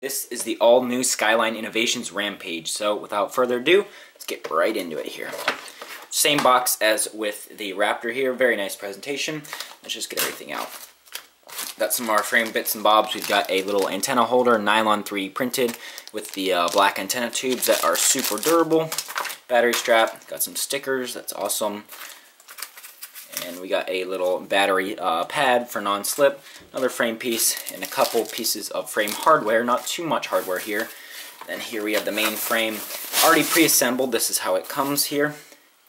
This is the all-new Skyline Innovations Rampage. So without further ado, let's get right into it here. Same box as with the Raptor here. Very nice presentation. Let's just get everything out. Got some more frame bits and bobs. We've got a little antenna holder, nylon 3D printed with the black antenna tubes that are super durable. Battery strap. Got some stickers. That's awesome. And we got a little battery pad for non-slip, another frame piece, and a couple pieces of frame hardware. Not too much hardware here. Then here we have the main frame already pre-assembled. This is how it comes here,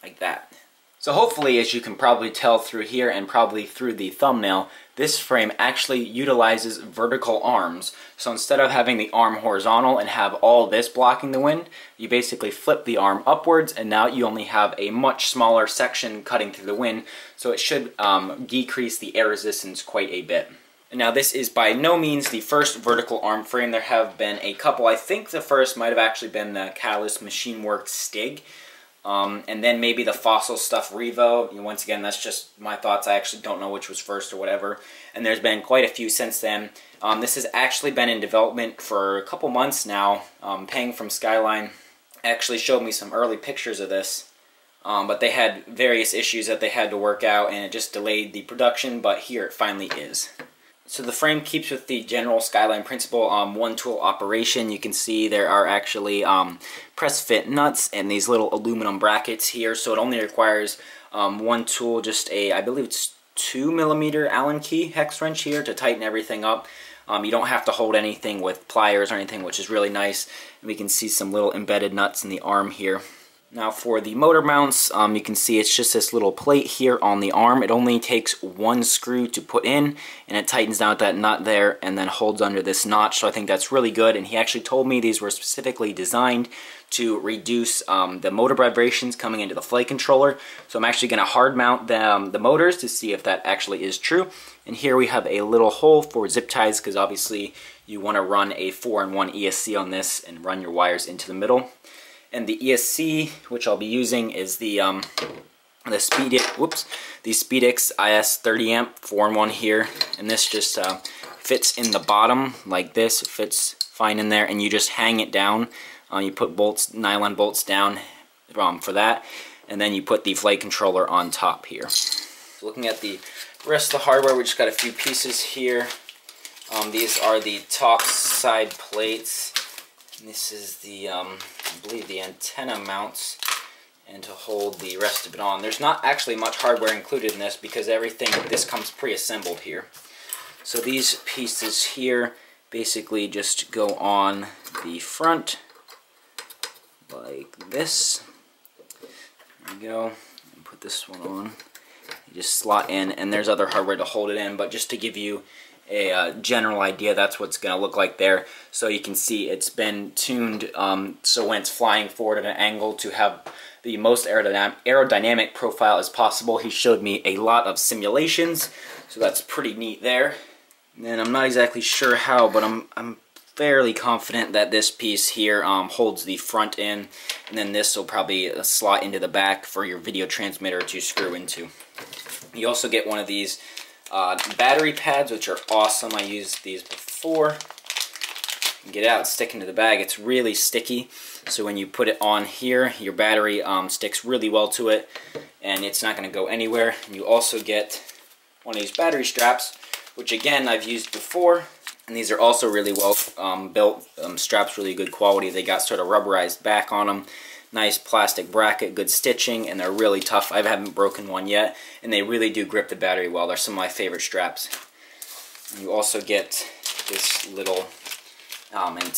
like that. So hopefully, as you can probably tell through here and probably through the thumbnail, this frame actually utilizes vertical arms. So instead of having the arm horizontal and have all this blocking the wind, you basically flip the arm upwards and now you only have a much smaller section cutting through the wind. So it should decrease the air resistance quite a bit. And now this is by no means the first vertical arm frame. There have been a couple. I think the first might have actually been the Catalyst Machine Works Stig. And then maybe the Fossil Stuff Revo. Once again, that's just my thoughts. I actually don't know which was first or whatever. And there's been quite a few since then. This has actually been in development for a couple months now. Peng from Skyline actually showed me some early pictures of this. But they had various issues that they had to work out, and it just delayed the production, but here it finally is. So the frame keeps with the general Skyline principle, one tool operation. You can see there are actually press fit nuts and these little aluminum brackets here, so it only requires one tool, just a, I believe it's 2mm Allen key hex wrench here to tighten everything up. You don't have to hold anything with pliers or anything, which is really nice. And we can see some little embedded nuts in the arm here. Now for the motor mounts, you can see it's just this little plate here on the arm. It only takes one screw to put in, and it tightens down that nut there and then holds under this notch, so I think that's really good. And he actually told me these were specifically designed to reduce the motor vibrations coming into the flight controller. So I'm actually going to hard mount the motors to see if that actually is true. And here we have a little hole for zip ties, because obviously you want to run a 4-in-1 ESC on this and run your wires into the middle. And the ESC, which I'll be using, is the Speedix IS 30 amp 4-in-1 here, and this just fits in the bottom like this. It fits fine in there, and you just hang it down. You put bolts, nylon bolts down for that, and then you put the flight controller on top here. So looking at the rest of the hardware, we just got a few pieces here. These are the top side plates. And this is the, I believe, the antenna mounts, and to hold the rest of it on. There's not actually much hardware included in this because this comes pre-assembled here. So these pieces here basically just go on the front like this. There we go. And put this one on. You just slot in, and there's other hardware to hold it in, but just to give you a general idea, that's what's going to look like there. So you can see it's been tuned so when it's flying forward at an angle to have the most aerodynamic profile as possible. He showed me a lot of simulations, so that's pretty neat there. And I'm not exactly sure how, but I'm fairly confident that this piece here holds the front in, and then this will probably slot into the back for your video transmitter to screw into. You also get one of these battery pads, which are awesome. I used these before. Get it out, stick into the bag. It's really sticky, so when you put it on here, your battery sticks really well to it, and it's not going to go anywhere. And you also get one of these battery straps, which again I've used before, and these are also really well built straps, really good quality. They got sort of rubberized back on them. Nice plastic bracket, good stitching, and they're really tough. I haven't broken one yet, and they really do grip the battery well. They're some of my favorite straps. And you also get this little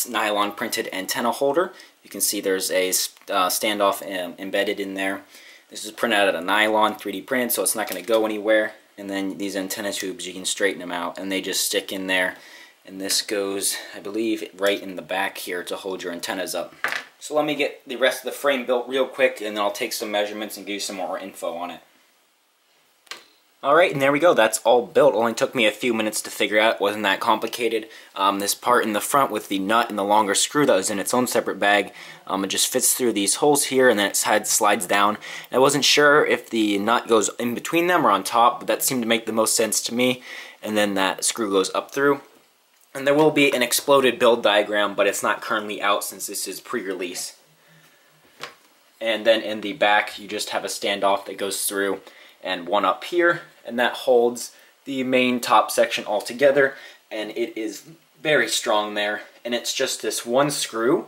nylon printed antenna holder. You can see there's a standoff embedded in there. This is printed out of nylon, 3D printed, so it's not going to go anywhere. And then these antenna tubes, you can straighten them out, and they just stick in there. And this goes, I believe, right in the back here to hold your antennas up. So let me get the rest of the frame built real quick, and then I'll take some measurements and give you some more info on it. Alright, and there we go. That's all built. Only took me a few minutes to figure out. It wasn't that complicated. This part in the front with the nut and the longer screw that was in its own separate bag, it just fits through these holes here, and then it slides down. And I wasn't sure if the nut goes in between them or on top, but that seemed to make the most sense to me. And then that screw goes up through. And there will be an exploded build diagram, but it's not currently out since this is pre-release. And then in the back, you just have a standoff that goes through and one up here, and that holds the main top section all together, and it is very strong there. And it's just this one screw,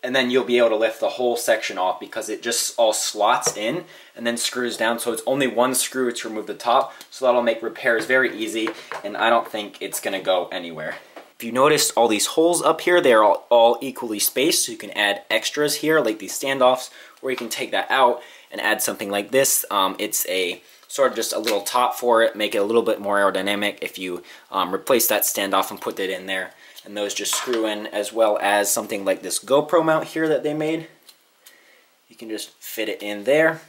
and then you'll be able to lift the whole section off because it just all slots in and then screws down. So it's only one screw to remove the top, so that'll make repairs very easy, and I don't think it's gonna go anywhere. If you noticed all these holes up here, they're all equally spaced, so you can add extras here like these standoffs, or you can take that out and add something like this. It's a sort of just a little top for it, make it a little bit more aerodynamic if you replace that standoff and put it in there. And those just screw in, as well as something like this Gopro mount here that they made. You can just fit it in there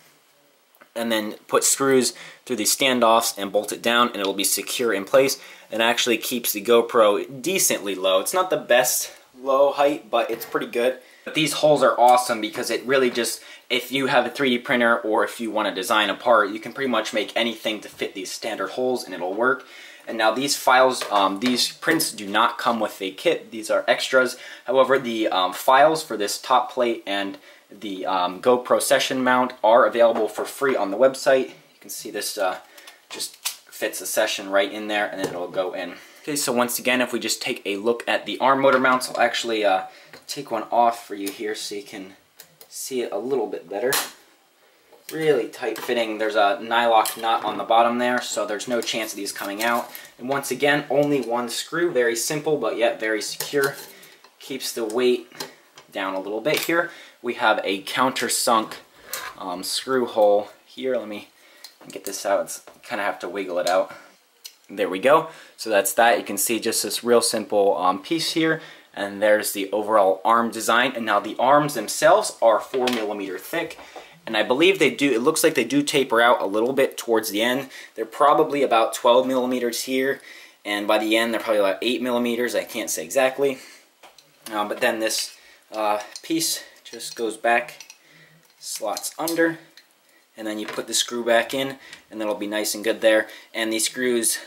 and then put screws through these standoffs and bolt it down, and it'll be secure in place and actually keeps the GoPro decently low. It's not the best low height, but it's pretty good. But these holes are awesome because it really just, if you have a 3D printer or if you want to design a part, you can pretty much make anything to fit these standard holes and it'll work. And now these files, these prints do not come with a kit. These are extras. However, the files for this top plate and the GoPro session mount are available for free on the website. You can see this just fits a session right in there, and then it'll go in. Okay, so once again, if we just take a look at the arm motor mounts, I'll actually take one off for you here so you can see it a little bit better. Really tight fitting. There's a nylock nut on the bottom there, so there's no chance of these coming out. And once again, only one screw. Very simple, but yet very secure. Keeps the weight down a little bit here. We have a countersunk screw hole here. Let me get this out. It's kind of have to wiggle it out. There we go. So that's that. You can see just this real simple piece here. And there's the overall arm design. And now the arms themselves are 4mm thick. And I believe they do, it looks like they do taper out a little bit towards the end. They're probably about 12mm here. And by the end, they're probably about 8mm. I can't say exactly. But then this piece just goes back, slots under, and then you put the screw back in, and that'll be nice and good there. And these screws,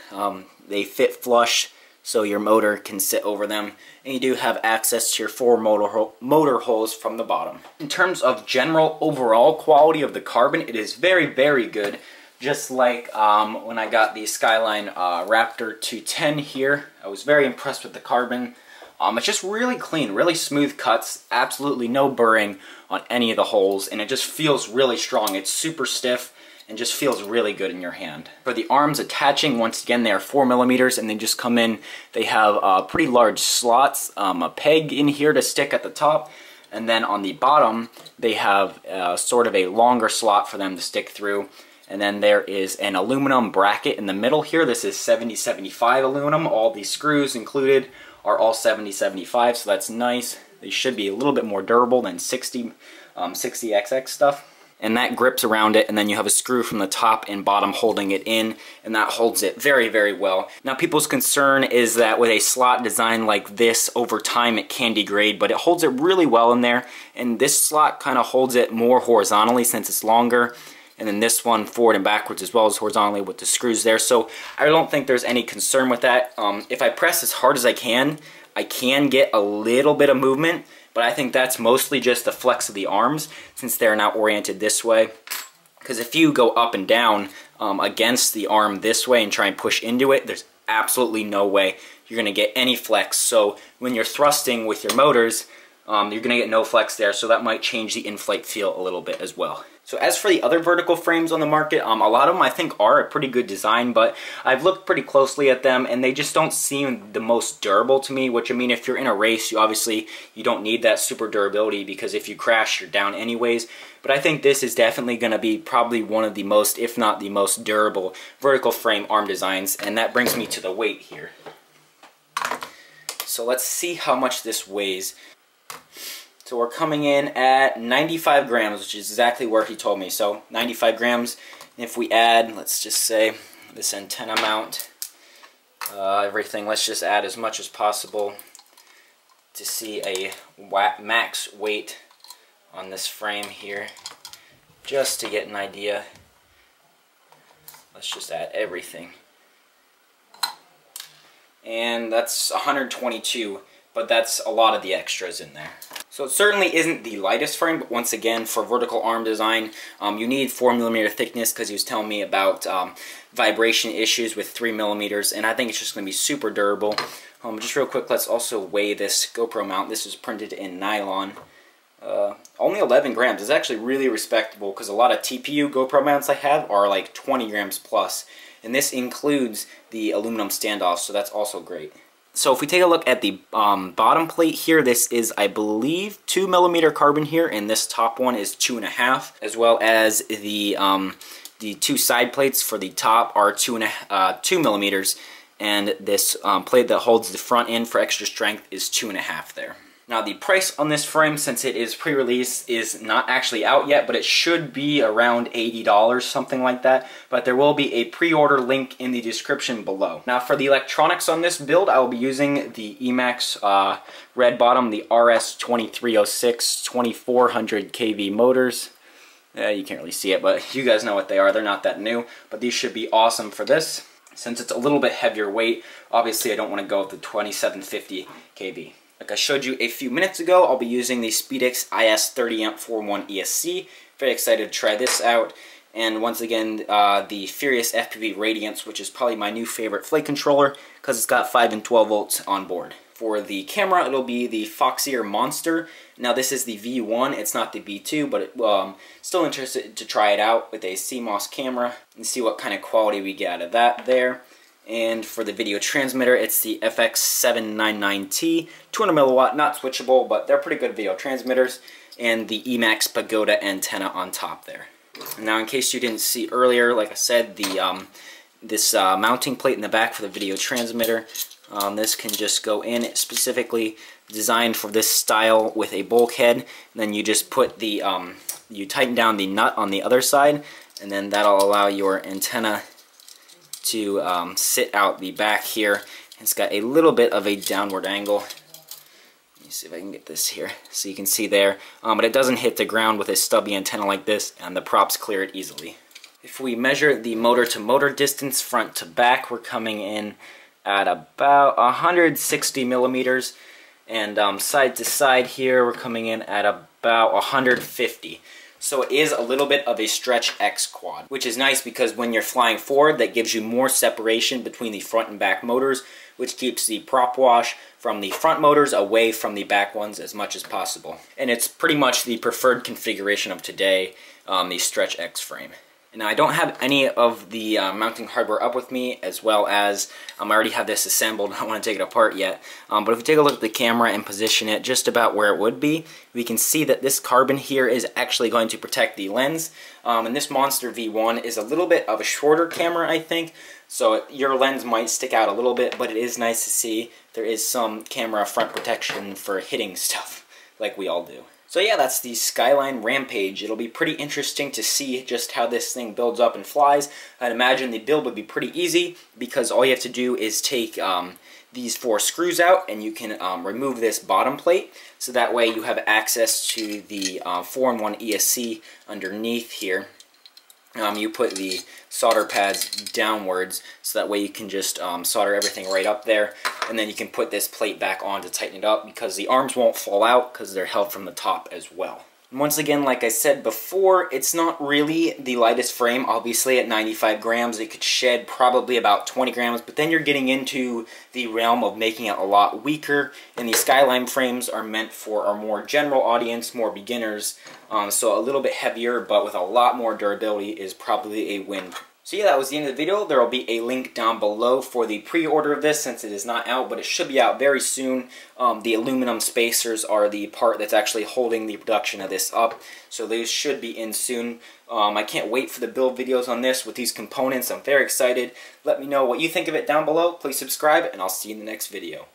they fit flush, so your motor can sit over them, and you do have access to your 4 motor holes from the bottom. In terms of general overall quality of the carbon, it is very, very good. Just like when I got the Skyline Raptor 210 here, I was very impressed with the carbon. It's just really clean, really smooth cuts, absolutely no burring on any of the holes, and it just feels really strong. It's super stiff and just feels really good in your hand. For the arms attaching, once again, they are 4mm, and they just come in. They have pretty large slots, a peg in here to stick at the top, and then on the bottom, they have sort of a longer slot for them to stick through. And then there is an aluminum bracket in the middle here. This is 7075 aluminum. All these screws included are all 7075, so that's nice. They should be a little bit more durable than 60XX stuff. And that grips around it, and then you have a screw from the top and bottom holding it in, and that holds it very, very well. Now, people's concern is that with a slot design like this, over time it can degrade, but it holds it really well in there, and this slot kind of holds it more horizontally since it's longer. And then this one forward and backwards as well as horizontally with the screws there. So I don't think there's any concern with that. If I press as hard as I can get a little bit of movement, but I think that's mostly just the flex of the arms since they're now oriented this way. Because if you go up and down against the arm this way and try and push into it, there's absolutely no way you're going to get any flex. So when you're thrusting with your motors, you're going to get no flex there, so that might change the in-flight feel a little bit as well. So as for the other vertical frames on the market, a lot of them I think are a pretty good design, but I've looked pretty closely at them and they just don't seem the most durable to me, which I mean, if you're in a race, you don't need that super durability because if you crash, you're down anyways. But I think this is definitely going to be probably one of the most, if not the most durable vertical frame arm designs, and that brings me to the weight here. So let's see how much this weighs. So we're coming in at 95 grams, which is exactly where he told me. So 95 grams. And if we add, let's just say, this antenna mount, everything, let's just add as much as possible to see a max weight on this frame here, just to get an idea. Let's just add everything. and that's 122, but that's a lot of the extras in there. So it certainly isn't the lightest frame, but once again, for vertical arm design, you need 4mm thickness, because he was telling me about vibration issues with 3mm, and I think it's just going to be super durable. Just real quick, let's also weigh this GoPro mount. This is printed in nylon. Only 11 grams. It's actually really respectable, because a lot of TPU GoPro mounts I have are like 20 grams plus, and this includes the aluminum standoff, so that's also great. So if we take a look at the bottom plate here, this is, I believe, 2mm carbon here, and this top one is 2.5, as well as the 2 side plates for the top are 2mm, and this plate that holds the front end for extra strength is 2.5 there. Now the price on this frame, since it is pre-release, is not actually out yet, but it should be around $80, something like that. But there will be a pre-order link in the description below. Now for the electronics on this build, I will be using the Emax red bottom, the RS2306 2400 kV motors. You can't really see it, but you guys know what they are. They're not that new, but these should be awesome for this. Since it's a little bit heavier weight, obviously I don't want to go with the 2750 kV. Like I showed you a few minutes ago, I'll be using the SpeedX IS30 41 ESC. Very excited to try this out. And once again, the Furious FPV Radiance, which is probably my new favorite flight controller, because it's got 5 and 12 volts on board. For the camera, it'll be the Foxier Monster. Now this is the V1, it's not the V2, but still interested to try it out with a CMOS camera and see what kind of quality we get out of that there. And for the video transmitter, it's the FX799T, 200 milliwatt, not switchable, but they're pretty good video transmitters, and the Emax Pagoda antenna on top there. Now, in case you didn't see earlier, like I said, the this mounting plate in the back for the video transmitter, this can just go in. It's specifically designed for this style with a bulkhead, and then you just put the, you tighten down the nut on the other side, and then that'll allow your antenna to sit out the back here. It's got a little bit of a downward angle. Let me see if I can get this here so you can see there. But it doesn't hit the ground with a stubby antenna like this, and the props clear it easily. If we measure the motor-to-motor distance front to back, we're coming in at about 160 millimeters, and side to side here we're coming in at about 150. So it is a little bit of a Stretch X quad, which is nice because when you're flying forward, that gives you more separation between the front and back motors, which keeps the prop wash from the front motors away from the back ones as much as possible. And it's pretty much the preferred configuration of today, the Stretch X frame. Now I don't have any of the mounting hardware up with me, as well as I already have this assembled. I don't want to take it apart yet. But if we take a look at the camera and position it just about where it would be, we can see that this carbon here is actually going to protect the lens. And this Monster V1 is a little bit of a shorter camera, I think. So your lens might stick out a little bit, but it is nice to see there is some camera front protection for hitting stuff like we all do. So yeah, that's the Skyline Rampage. It'll be pretty interesting to see just how this thing builds up and flies. I'd imagine the build would be pretty easy because all you have to do is take these 4 screws out, and you can remove this bottom plate, so that way you have access to the 4-in-1 ESC underneath here. You put the solder pads downwards, so that way you can just solder everything right up there, and then you can put this plate back on to tighten it up, because the arms won't fall out because they're held from the top as well. And once again, like I said before, it's not really the lightest frame. Obviously at 95 grams it could shed probably about 20 grams, but then you're getting into the realm of making it a lot weaker, and the Skyline frames are meant for a more general audience, more beginners, so a little bit heavier but with a lot more durability is probably a win. So yeah, that was the end of the video. There will be a link down below for the pre-order of this, since it is not out, but it should be out very soon. The aluminum spacers are the part that's actually holding the production of this up, so these should be in soon. I can't wait for the build videos on this with these components. I'm very excited. Let me know what you think of it down below. Please subscribe, and I'll see you in the next video.